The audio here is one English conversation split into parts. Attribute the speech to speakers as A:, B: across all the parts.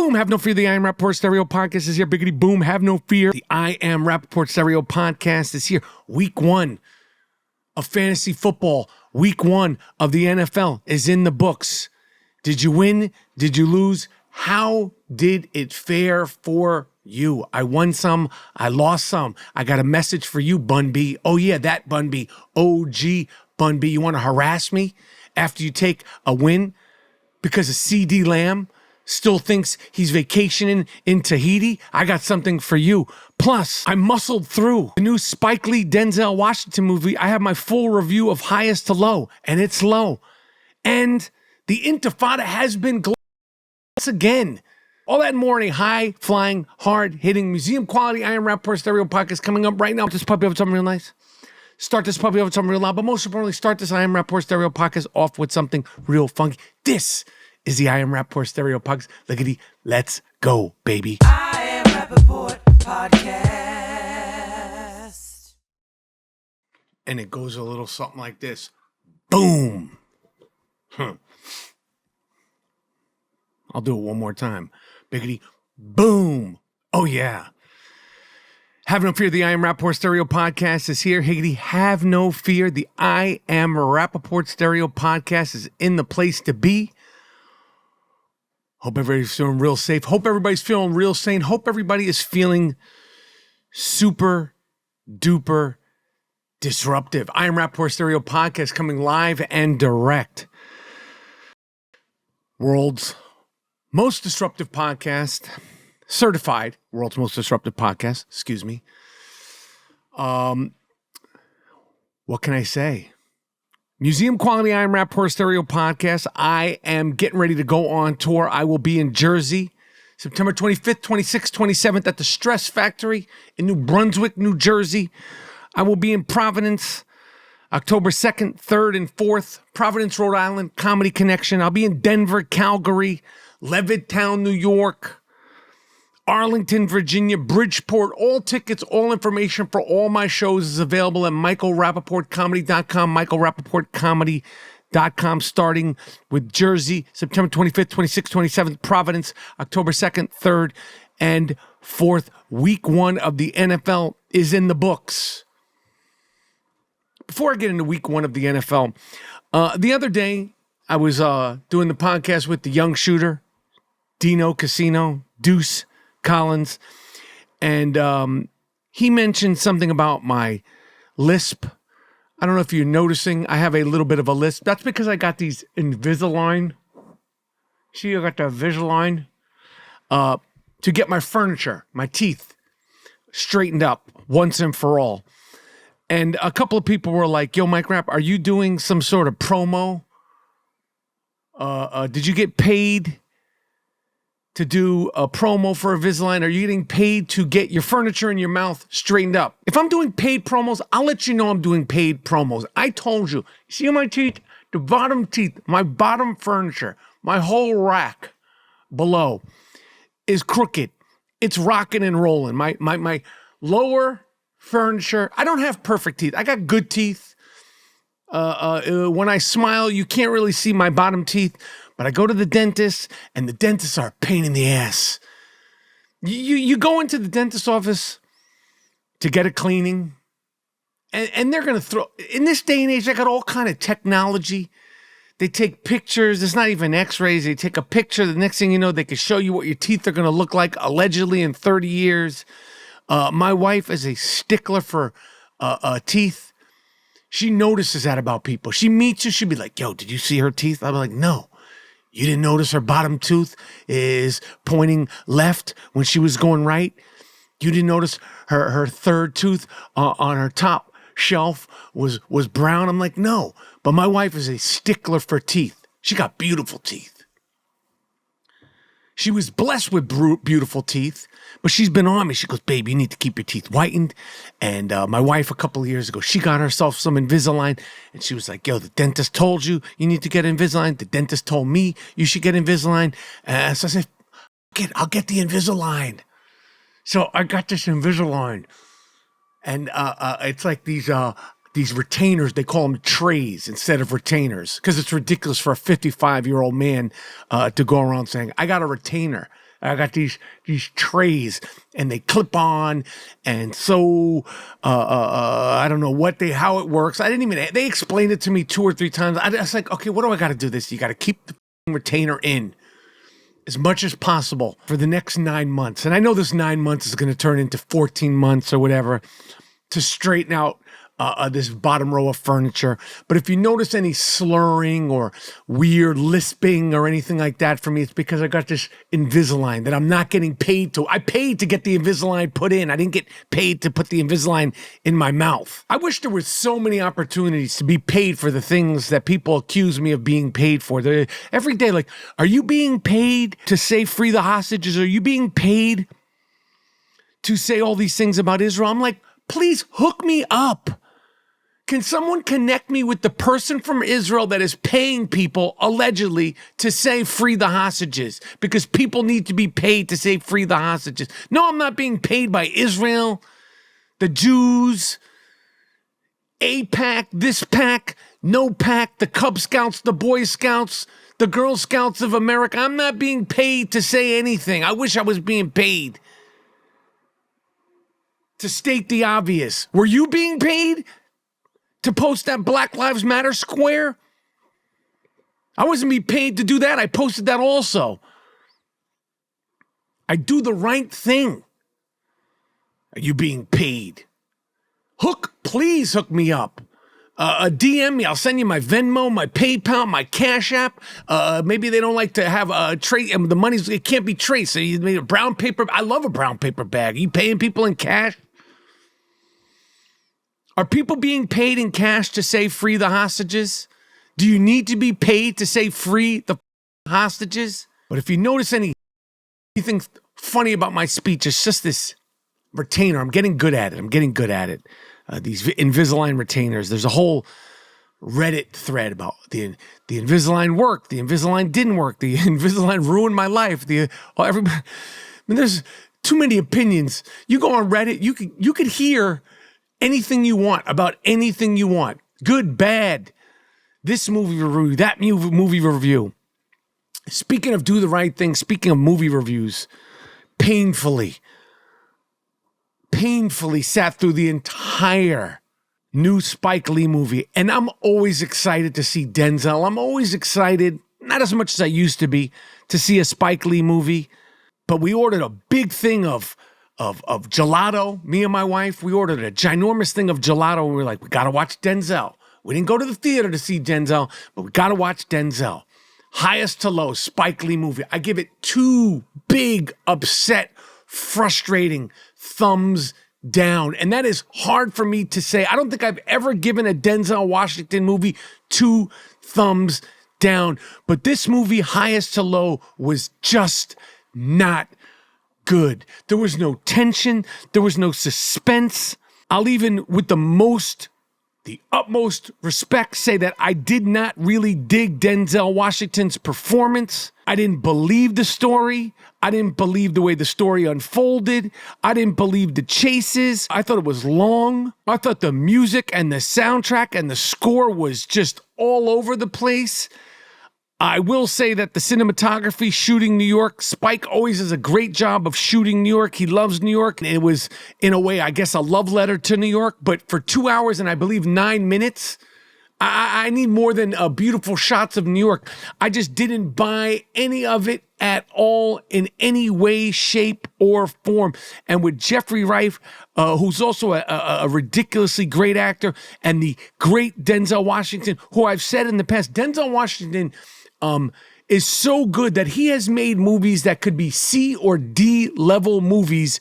A: boom, have no fear. The I Am Rapaport Stereo Podcast is here. Biggity boom, have no fear. The I Am Rapaport Stereo Podcast is here. Week 1 of fantasy football. Week 1 of the NFL is in the books. Did you win? Did you lose? How did it fare for you? I won some. I lost some. I got a message for you, Bun B. Oh yeah, that Bun B. OG Bun B. You want to harass me after you take a win because a CD Lamb still thinks he's vacationing in Tahiti? I got something for you. Plus, I muscled through the new Spike Lee Denzel Washington movie. I have my full review of highest to low, and it's low. And the Intifada has been once again. All that and more in a high-flying, hard-hitting, museum-quality I Am Rapaport Stereo Podcast coming up right now. This puppy with something real nice. Start this puppy off with something real loud. But most importantly, start this I Am Rapaport Stereo Podcast off with something real funky. This is the I Am Rapaport Stereo Podcast. Lickety, let's go, baby.
B: I Am Rapaport Podcast.
A: And it goes a little something like this. Boom. I'll do it one more time. Biggity, boom. Oh, yeah. Have no fear. The I Am Rapaport Stereo Podcast is here. Higgity, have no fear. The I Am Rapaport Stereo Podcast is in the place to be. Hope everybody's feeling real safe. Hope everybody's feeling real sane. Hope everybody is feeling super duper disruptive. I Am Rapaport Stereo Podcast coming live and direct. World's most disruptive podcast, certified world's most disruptive podcast, excuse me. What can I say? Museum quality I Am Rapaport Stereo Podcast. I am getting ready to go on tour. I will be in Jersey, September 25th, 26th, 27th at the Stress Factory in New Brunswick, New Jersey. I will be in Providence, October 2nd, 3rd, and 4th, Providence, Rhode Island, Comedy Connection. I'll be in Denver, Calgary, Levittown, New York, Arlington, Virginia, Bridgeport. All tickets, all information for all my shows is available at michaelrapaportcomedy.com, michaelrapaportcomedy.com, starting with Jersey, September 25th, 26th, 27th, Providence, October 2nd, 3rd, and 4th. Week 1 of the NFL is in the books. Before I get into week 1 of the NFL, the other day I was doing the podcast with the young shooter, Dino Casino, Deuce Collins, and he mentioned something about my lisp. I don't know if you're noticing, I have a little bit of a lisp. That's because I got these Invisalign. See, I got the Invisalign to get my furniture, my teeth straightened up once and for all. And a couple of people were like, yo, Mike Rapp, are you doing some sort of promo? Did you get paid to do a promo for Invisalign? Are you getting paid to get your furniture in your mouth straightened up? If I'm doing paid promos, I'll let you know I'm doing paid promos. I told you. See my teeth? The bottom teeth, my bottom furniture, my whole rack below is crooked. It's rocking and rolling. My lower furniture, I don't have perfect teeth. I got good teeth. When I smile, you can't really see my bottom teeth, but I go to the dentist, and the dentists are a pain in the ass. You go into the dentist's office to get a cleaning, and they're going to throw, in this day and age, they got all kind of technology. They take pictures. It's not even x-rays. They take a picture. The next thing you know, they can show you what your teeth are going to look like, allegedly, in 30 years. My wife is a stickler for teeth. She notices that about people. She meets you. She'll be like, yo, did you see her teeth? I'll be like, no. You didn't notice her bottom tooth is pointing left when she was going right? You didn't notice her third tooth on her top shelf was brown? I'm like, no. But my wife is a stickler for teeth. She got beautiful teeth. She was blessed with beautiful teeth, but she's been on me. She goes, babe, you need to keep your teeth whitened. And my wife, a couple of years ago, she got herself some Invisalign, and she was like, yo, the dentist told you need to get Invisalign. The dentist told me you should get Invisalign. So I said, I'll get the Invisalign. So I got this Invisalign, and it's like these retainers. They call them trays instead of retainers because it's ridiculous for a 55-year-old man to go around saying, I got a retainer. I got these trays, and they clip on, and so I don't know how it works. They explained it to me 2 or 3 times. I was like, okay, what do I got to do this? You got to keep the retainer in as much as possible for the next 9 months. And I know this 9 months is going to turn into 14 months or whatever to straighten out this bottom row of furniture. But if you notice any slurring or weird lisping or anything like that for me, it's because I got this Invisalign that I'm not getting paid to. I paid to get the Invisalign put in. I didn't get paid to put the Invisalign in my mouth. I wish there were so many opportunities to be paid for the things that people accuse me of being paid for. They're, every day, like, are you being paid to say free the hostages? Are you being paid to say all these things about Israel? I'm like, please hook me up. Can someone connect me with the person from Israel that is paying people, allegedly, to say free the hostages? Because people need to be paid to say free the hostages. No, I'm not being paid by Israel, the Jews, AIPAC, this pack, no pack, the Cub Scouts, the Boy Scouts, the Girl Scouts of America. I'm not being paid to say anything. I wish I was being paid. To state the obvious, were you being paid to post that Black Lives Matter square? I wasn't being paid to do that. I posted that also. I do the right thing. Are you being paid? Please hook me up. DM me. I'll send you my Venmo, my PayPal, my Cash App. Maybe they don't like to have the money's, it can't be traced. So you made a brown paper. I love a brown paper bag. Are you paying people in cash? Are people being paid in cash to say free the hostages? Do you need to be paid to say free the hostages? But if you notice anything funny about my speech, it's just this retainer. I'm getting good at it. These Invisalign retainers. There's a whole Reddit thread about the Invisalign worked, the Invisalign didn't work, the Invisalign ruined my life. There's too many opinions. You go on Reddit, you could hear anything you want about anything you want. Good, bad. This movie review, that movie review. Speaking of do the right thing, speaking of movie reviews, painfully sat through the entire new Spike Lee movie. And I'm always excited to see Denzel. I'm always excited, not as much as I used to be, to see a Spike Lee movie. But we ordered a big thing of gelato, me and my wife. We ordered a ginormous thing of gelato, and we were like, we got to watch Denzel. We didn't go to the theater to see Denzel, but we got to watch Denzel. Highest to low, Spike Lee movie. I give it 2 big, upset, frustrating thumbs down. And that is hard for me to say. I don't think I've ever given a Denzel Washington movie 2 thumbs down. But this movie, highest to low, was just not good. There was no tension. There was no suspense. I'll even, with the utmost respect, say that I did not really dig Denzel Washington's performance. I didn't believe the story. I didn't believe the way the story unfolded. I didn't believe the chases. I thought it was long. I thought the music and the soundtrack and the score was just all over the place. I will say that the cinematography, shooting New York, Spike always does a great job of shooting New York. He loves New York. And it was, in a way, I guess, a love letter to New York. But for 2 hours and I believe 9 minutes, I need more than beautiful shots of New York. I just didn't buy any of it at all in any way, shape, or form. And with Jeffrey Wright, who's also a ridiculously great actor, and the great Denzel Washington, who I've said in the past, Denzel Washington is so good that he has made movies that could be C or D level movies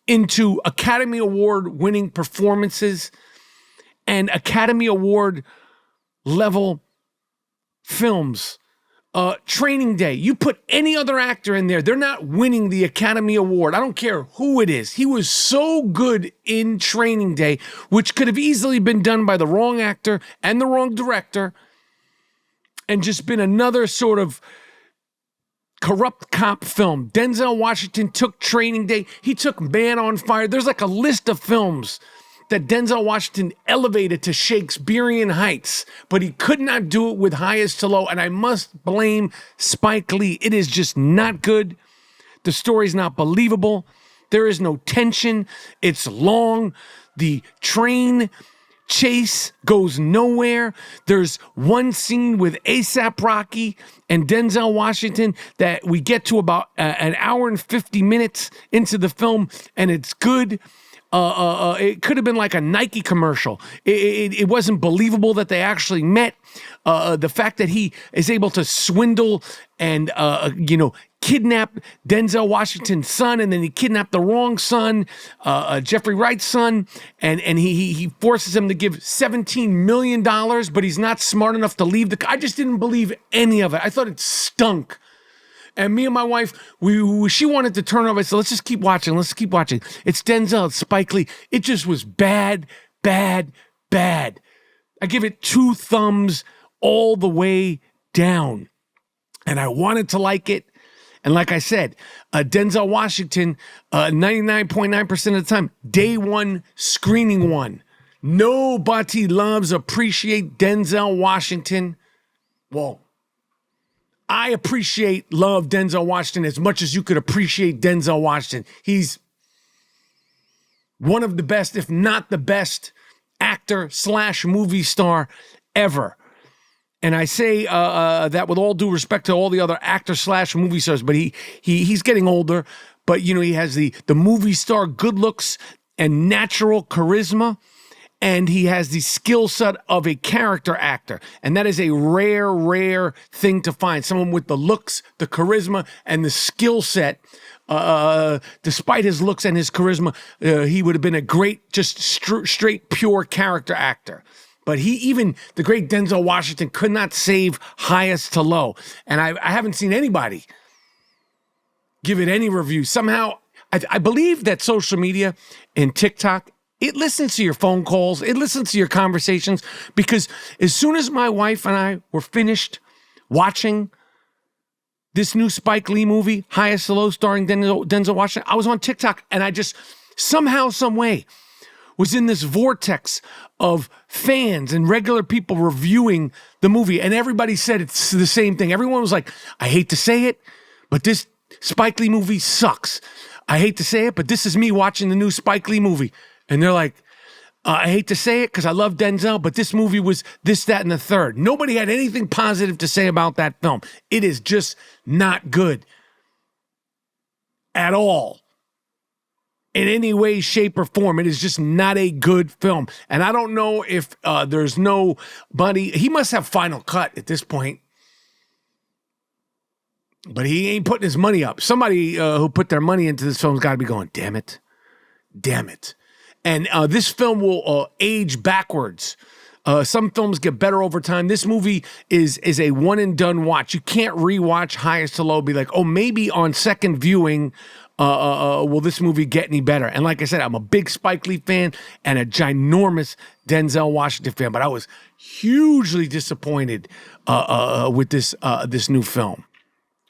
A: into Academy Award winning performances and Academy Award level films. Training Day, you put any other actor in there, they're not winning the Academy Award. I don't care who it is. He was so good in Training Day, which could have easily been done by the wrong actor and the wrong director, and just been another sort of corrupt cop film. Denzel Washington took Training Day. He took Man on Fire. There's like a list of films that Denzel Washington elevated to Shakespearean heights, but he could not do it with highest to low, and I must blame Spike Lee. It is just not good. The story's not believable. There is no tension. It's long. The train chase goes nowhere. There's one scene with A$AP Rocky and Denzel Washington that we get to about an hour and 50 minutes into the film, and it's good. It could have been like a Nike commercial. It wasn't believable that they actually met. The fact that he is able to swindle and, kidnap Denzel Washington's son, and then he kidnapped the wrong son, Jeffrey Wright's son, and he forces him to give $17 million, but he's not smart enough to leave I just didn't believe any of it. I thought it stunk. And me and my wife, she wanted to turn over. I said, let's just keep watching. Let's keep watching. It's Denzel. It's Spike Lee. It just was bad, bad, bad. I give it 2 thumbs all the way down. And I wanted to like it. And like I said, Denzel Washington, 99.9% of the time, day one, screening one. Nobody appreciate Denzel Washington. Well, I love Denzel Washington as much as you could appreciate Denzel Washington. He's one of the best, if not the best, actor/movie star ever. And I say that with all due respect to all the other actor/movie stars, but he's getting older. But he has the movie star good looks and natural charisma. And he has the skill set of a character actor. And that is a rare, rare thing to find. Someone with the looks, the charisma, and the skill set. Despite his looks and his charisma, he would have been a great, just straight, pure character actor. But the great Denzel Washington could not save highest to low. And I haven't seen anybody give it any review. Somehow, I believe that social media and TikTok, it listens to your phone calls. It listens to your conversations, because as soon as my wife and I were finished watching this new Spike Lee movie, Highest to Low, starring Denzel Washington, I was on TikTok, and I just somehow, some way was in this vortex of fans and regular people reviewing the movie. And everybody said it's the same thing. Everyone was like, I hate to say it, but this Spike Lee movie sucks. I hate to say it, but this is me watching the new Spike Lee movie. And they're like, I hate to say it because I love Denzel, but this movie was this, that, and the third. Nobody had anything positive to say about that film. It is just not good at all. In any way, shape, or form. It is just not a good film. And I don't know if there's nobody. He must have Final Cut at this point. But he ain't putting his money up. Somebody who put their money into this film's got to be going, damn it. Damn it. And this film will age backwards. Some films get better over time. This movie is a one and done watch. You can't rewatch Highest to Low, be like, oh, maybe on second viewing, will this movie get any better? And like I said, I'm a big Spike Lee fan and a ginormous Denzel Washington fan, but I was hugely disappointed with this new film.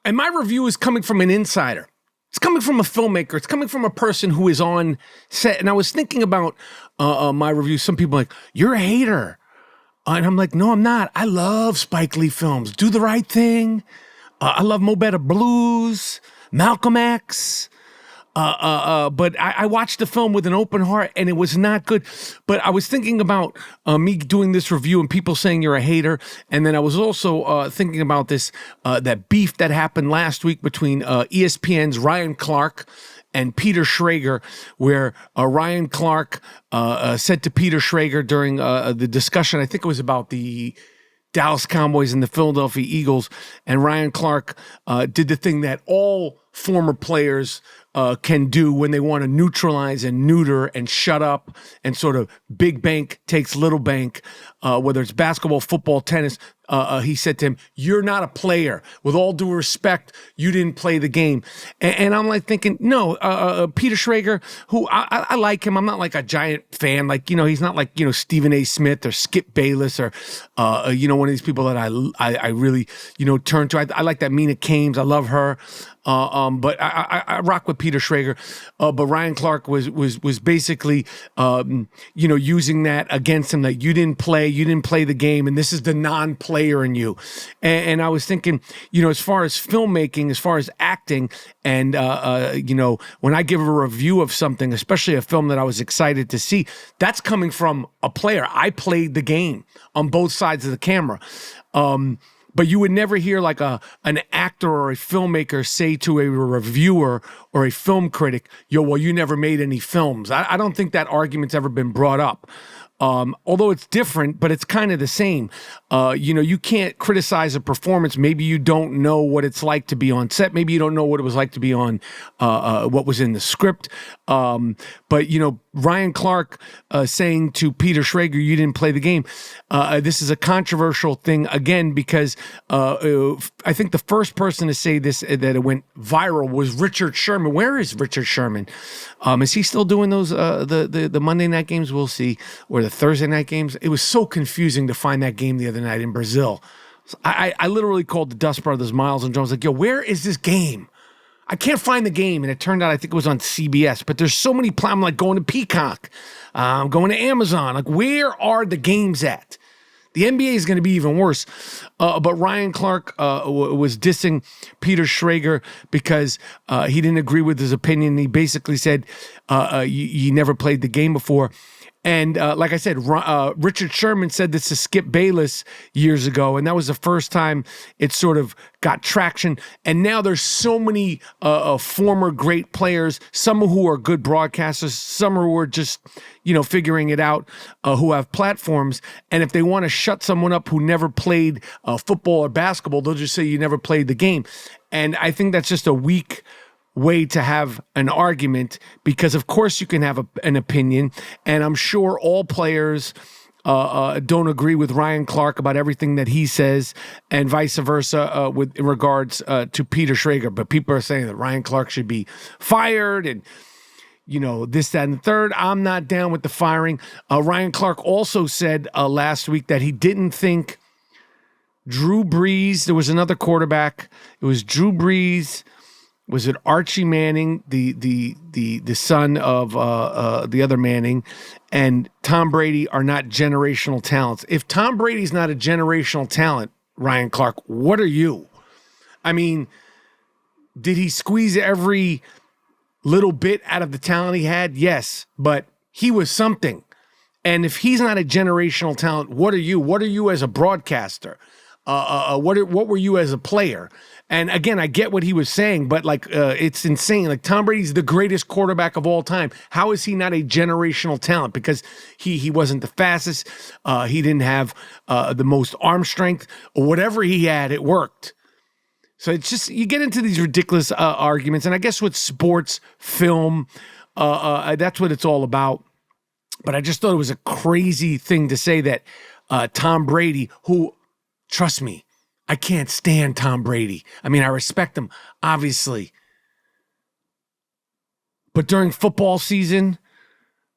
A: And my review is coming from an insider. It's coming from a filmmaker. It's coming from a person who is on set. And I was thinking about my review. Some people are like, you're a hater. And I'm like, no, I'm not. I love Spike Lee films. Do the Right Thing. I love Mo Better Blues, Malcolm X. But I watched the film with an open heart, and it was not good. But I was thinking about me doing this review and people saying you're a hater. And then I was also thinking about this, that beef that happened last week between ESPN's Ryan Clark and Peter Schrager, where Ryan Clark said to Peter Schrager during the discussion, I think it was about the Dallas Cowboys and the Philadelphia Eagles, and Ryan Clark did the thing that all former players can do when they want to neutralize and neuter and shut up and sort of big bank takes little bank, whether it's basketball, football, tennis. He said to him, you're not a player. With all due respect, you didn't play the game. And I'm like thinking, no, Peter Schrager, who I like him. I'm not like a giant fan. Like, he's not like, Stephen A. Smith or Skip Bayless or, one of these people that I really, turn to. I like that Mina Kames. I love her. But I rock with Peter Schrager. But Ryan Clark was basically, using that against him, that you didn't play the game, and this is the non-player in you. And I was thinking, as far as filmmaking, as far as acting, and when I give a review of something, especially a film that I was excited to see, that's coming from a player. I played the game on both sides of the camera. But you would never hear like an actor or a filmmaker say to a reviewer or a film critic, well, you never made any films. I don't think that argument's ever been brought up. Although it's different, but it's kind of the same. You can't criticize a performance. Maybe you don't know what it's like to be on set. Maybe you don't know what it was like to be on what was in the script. But Ryan Clark saying to Peter Schrager, you didn't play the game. This is a controversial thing, again, because I think the first person to say this, that it went viral, was Richard Sherman. Where is Richard Sherman? Is he still doing those the Monday night games? We'll see. Or the Thursday night games. It was so confusing to find that game the other night in Brazil. So I literally called the Dust Brothers, Miles and Jones, like, where is this game? I can't find the game. And it turned out I think it was on CBS. But there's so many, I'm like going to Peacock. I'm going to Amazon. Like, where are the games at? The NBA is going to be even worse. But Ryan Clark was dissing Peter Schrager because he didn't agree with his opinion. He basically said you never played the game before. And like I said, Richard Sherman said this to Skip Bayless years ago, and that was the first time it sort of got traction. And now there's so many former great players, some who are good broadcasters, some who are just, figuring it out, who have platforms. And if they want to shut someone up who never played football or basketball, they'll just say you never played the game. And I think that's just a weak way to have an argument, because of course you can have an opinion, and I'm sure all players don't agree with Ryan Clark about everything that he says, and vice versa with in regards to Peter Schrager. But people are saying that Ryan Clark should be fired, and this, that, and the third. I'm not down with the firing. Ryan Clark also said last week that he didn't think Drew Brees, there was another quarterback, it was Drew Brees, was it Archie Manning, the son of the other Manning, and Tom Brady are not generational talents? If Tom Brady's not a generational talent, Ryan Clark, what are you? I mean, did he squeeze every little bit out of the talent he had? Yes, but he was something. And if he's not a generational talent, what are you? What are you as a broadcaster? What were you as a player? And again, I get what he was saying, but it's insane. Like, Tom Brady's the greatest quarterback of all time. How is he not a generational talent? Because he wasn't the fastest. He didn't have the most arm strength, or whatever he had, it worked. So it's just, you get into these ridiculous arguments. And I guess with sports, film, that's what it's all about. But I just thought it was a crazy thing to say that Tom Brady, who, trust me, I can't stand Tom Brady. I mean, I respect him, obviously. But during football season,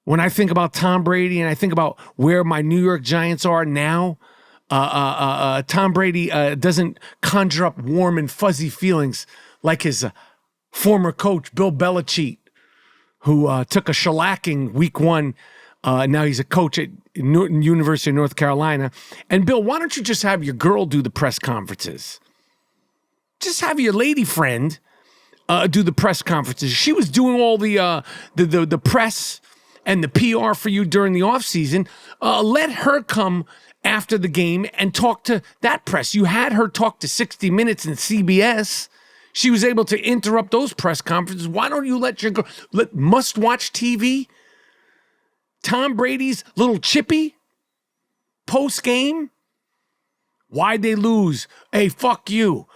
A: when I think about Tom Brady and I think about where my New York Giants are now, Tom Brady doesn't conjure up warm and fuzzy feelings like his former coach, Bill Belichick, who took a shellacking week one. Now he's a coach at University of North Carolina. And Bill, why don't you just have your girl do the press conferences? Just have your lady friend do the press conferences. She was doing all the press and the PR for you during the offseason. Let her come after the game and talk to that press. You had her talk to 60 Minutes and CBS. She was able to interrupt those press conferences. Why don't you let your girl, must-watch TV? Tom Brady's little chippy post-game? Why'd they lose? Hey, fuck you.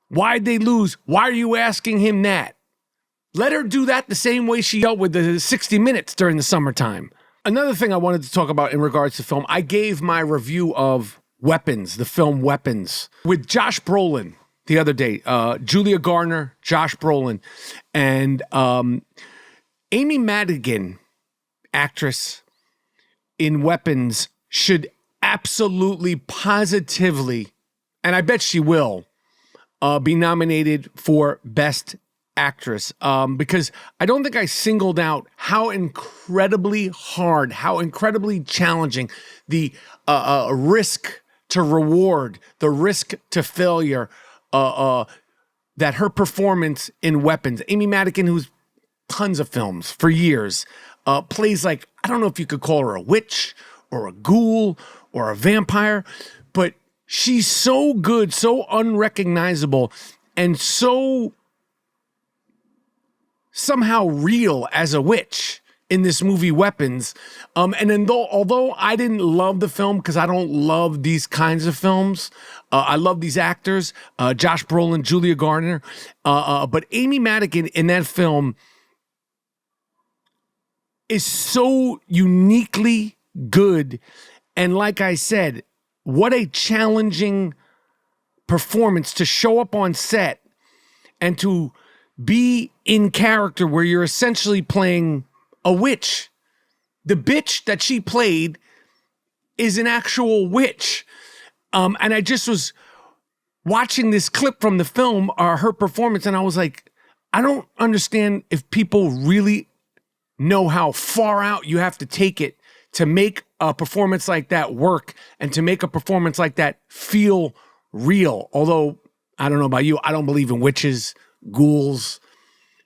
A: Why'd they lose? Why are you asking him that? Let her do that the same way she dealt with the 60 Minutes during the summertime. Another thing I wanted to talk about in regards to film, I gave my review of Weapons, the film Weapons, with Josh Brolin the other day. Julia Garner, Josh Brolin, and Amy Madigan, actress in Weapons, should absolutely, positively, and I bet she will, be nominated for Best Actress, because I don't think I singled out how incredibly hard, how incredibly challenging the risk to reward, the risk to failure, that her performance in Weapons. Amy Madigan, who's tons of films for years, plays like, I don't know if you could call her a witch or a ghoul or a vampire, but she's so good, so unrecognizable, and so somehow real as a witch in this movie Weapons. And then although I didn't love the film because I don't love these kinds of films, I love these actors, Josh Brolin, Julia Gardner, but Amy Madigan in that film is so uniquely good. And like I said, what a challenging performance to show up on set and to be in character where you're essentially playing a witch. The bitch that she played is an actual witch. And I just was watching this clip from the film, her performance, and I was like, I don't understand if people really know how far out you have to take it to make a performance like that work and to make a performance like that feel real. Although, I don't know about you, I don't believe in witches, ghouls,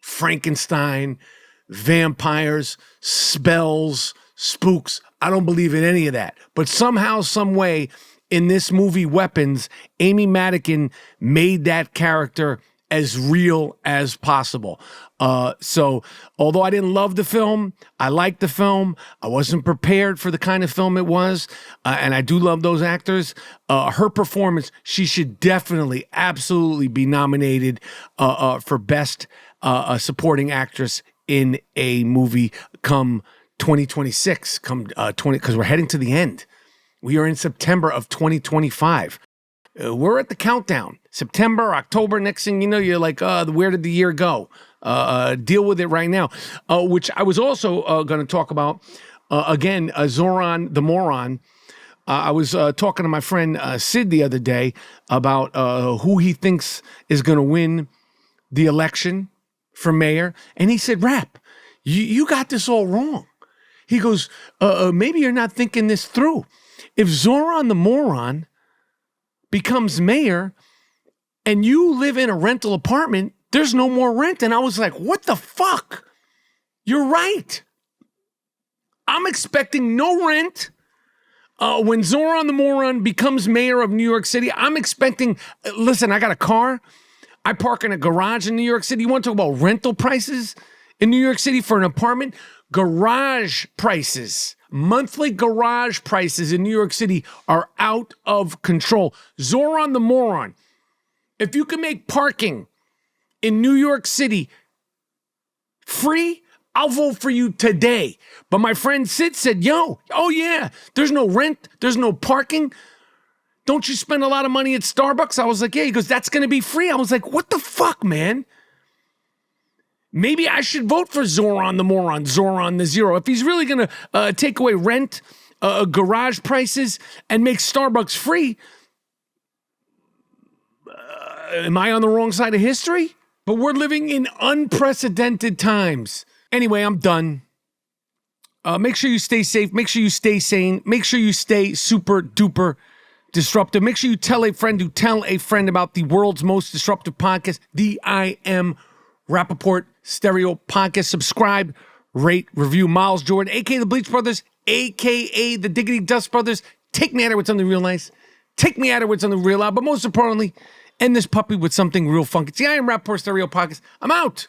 A: Frankenstein, vampires, spells, spooks. I don't believe in any of that. But somehow, some way, in this movie Weapons, Amy Madigan made that character as real as possible. So although I didn't love the film, I liked the film. I wasn't prepared for the kind of film it was. And I do love those actors. Her performance, she should definitely, absolutely be nominated for Best Supporting Actress in a movie come 2026, because we're heading to the end. We are in September of 2025. We're at the countdown. September, October, next thing you know, you're like, where did the year go? Deal with it right now. Which I was also going to talk about, again, Zohran The Moron. I was talking to my friend Sid the other day about who he thinks is going to win the election for mayor. And he said, Rap, you got this all wrong. He goes, maybe you're not thinking this through. If Zohran The Moron becomes mayor and you live in a rental apartment, there's no more rent. And I was like, what the fuck? You're right. I'm expecting no rent. When Zohran The Moron becomes mayor of New York City, I'm expecting, listen, I got a car. I park in a garage in New York City. You want to talk about rental prices in New York City for an apartment? Garage prices, monthly garage prices in New York City are out of control. Zohran The Moron, if you can make parking in New York City free, I'll vote for you today. But my friend Sid said, oh yeah, there's no rent, there's no parking. Don't you spend a lot of money at Starbucks? I was like, yeah. He goes, that's going to be free. I was like, what the fuck, man? Maybe I should vote for Zohran The Moron, Zohran the Zero. If he's really going to take away rent, garage prices, and make Starbucks free, am I on the wrong side of history? But we're living in unprecedented times. Anyway, I'm done. Make sure you stay safe. Make sure you stay sane. Make sure you stay super duper disruptive. Make sure you tell a friend who tell a friend about the world's most disruptive podcast, the I Am Rapaport Stereo Podcast. Subscribe, rate, review. Miles Jordan, a.k.a. the Bleach Brothers, a.k.a. the Diggity Dust Brothers. Take me out of with something real nice. Take me out of with something real loud. But most importantly, end this puppy with something real funky. It's the I Am Rapaport Stereo Podcast. I'm out.